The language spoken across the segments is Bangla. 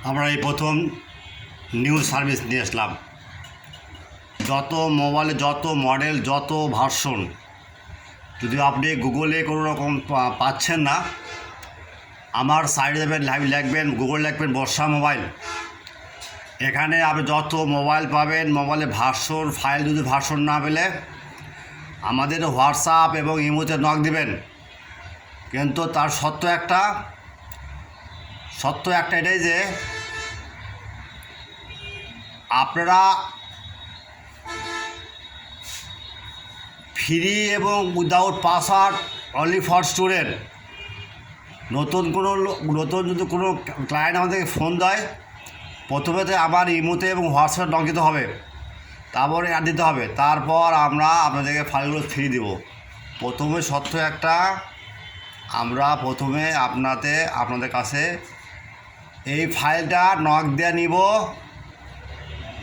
আমরা এই প্রথম নিউ সার্ভিস নিয়ে আসলাম। যত মোবাইলে যত মডেল যত ভার্সন, যদি আপনি গুগলে কোনো রকম পাচ্ছেন না, আমার সাইডে যাবেন, লিখবেন গুগল, লিখবেন বর্ষা মোবাইল। এখানে আপনি যত মোবাইল পাবেন, মোবাইলে ভার্সন ফাইল, যদি ভার্সন না পেলে আমাদের হোয়াটসঅ্যাপ এবং ইমোতে নক দিবেন। কিন্তু তার সত্য একটা এটাই যে আপনারা ফ্রি এবং without password, only for student. নতুন যদি কোনো ক্লায়েন্ট আমাদেরকে ফোন দেয়, প্রথমে আমার ইমোতে এবং হোয়াটসঅ্যাপে নক দিতে হবে, তারপরে অ্যাড দিতে হবে, তারপর আমরা আপনাদেরকে ফাইলগুলো ফ্রি দেব। প্রথমে সত্য একটা, আমরা প্রথমে আপনাদের কাছে এই ফাইলটা নক দিয়ে নিব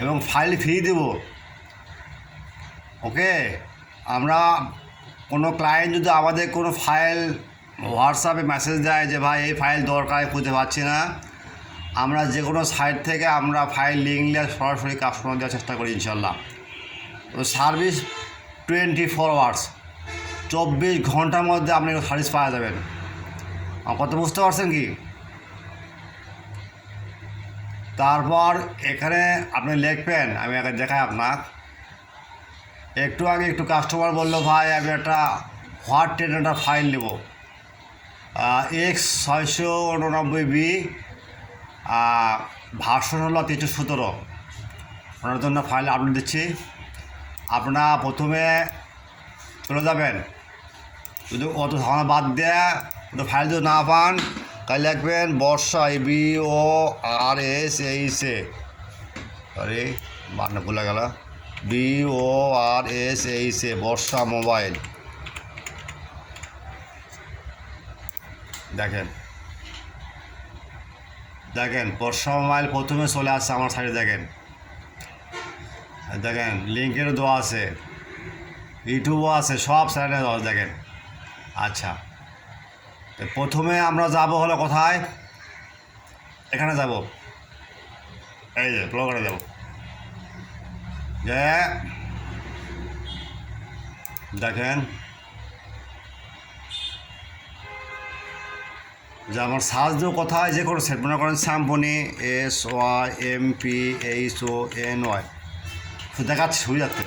এবং ফাইল ফ্রি দেব। ওকে, আমরা কোনো ক্লায়েন্ট যদি আমাদের কোনো ফাইল হোয়াটসঅ্যাপে মেসেজ দেয় যে ভাই এই ফাইল দরকার, খুঁজে পাচ্ছি না, আমরা যে কোনো সাইট থেকে আমরা ফাইল লিঙ্ক নিয়ে সরাসরি কাস্টমার দেওয়ার চেষ্টা করি ইনশাল্লাহ। তো সার্ভিস 24 আওয়ার্স, 24 ঘন্টার মধ্যে আপনি সার্ভিস পাওয়া যাবেন। কত বুঝতে পারছেন কি? তারপর এখানে আপনি লিখবেন, আমি আগে দেখাই আপনার। একটু আগে একটু কাস্টমার বললো ভাই আমি একটা হোয়াট টেন ফাইল নেব, X689B, ভার্সন হলো 317। ওনার জন্য ফাইল আপলোড দিচ্ছি। আপনারা প্রথমে চলে যাবেন, যদি অত ধারণা বাদ দিয়ে ফাইল যদি না পান, তাহলে লিখবেন বর্ষা, BORSA, সরি বাটনা ভুলে গেল, BORSA, বর্ষা মোবাইল। দেখেন বর্ষা মোবাইল প্রথমে চলে আসছে আমার সাইডে। দেখেন লিঙ্কেরও দেওয়া আছে, ইউটিউবও আছে, সব সাইডে দেওয়া। দেখেন, আচ্ছা, প্রথমে আমরা যাব হলো কোথায়? এখানে যাব, এই যে ব্লগারে যাব, যে দেখেন যে আমার সার্চ দেবো কোথায়, যে কোনো সেট মনে করেন স্যাম্পনি, SYMPHONY, দেখাচ্ছি, হয়ে যাচ্ছে।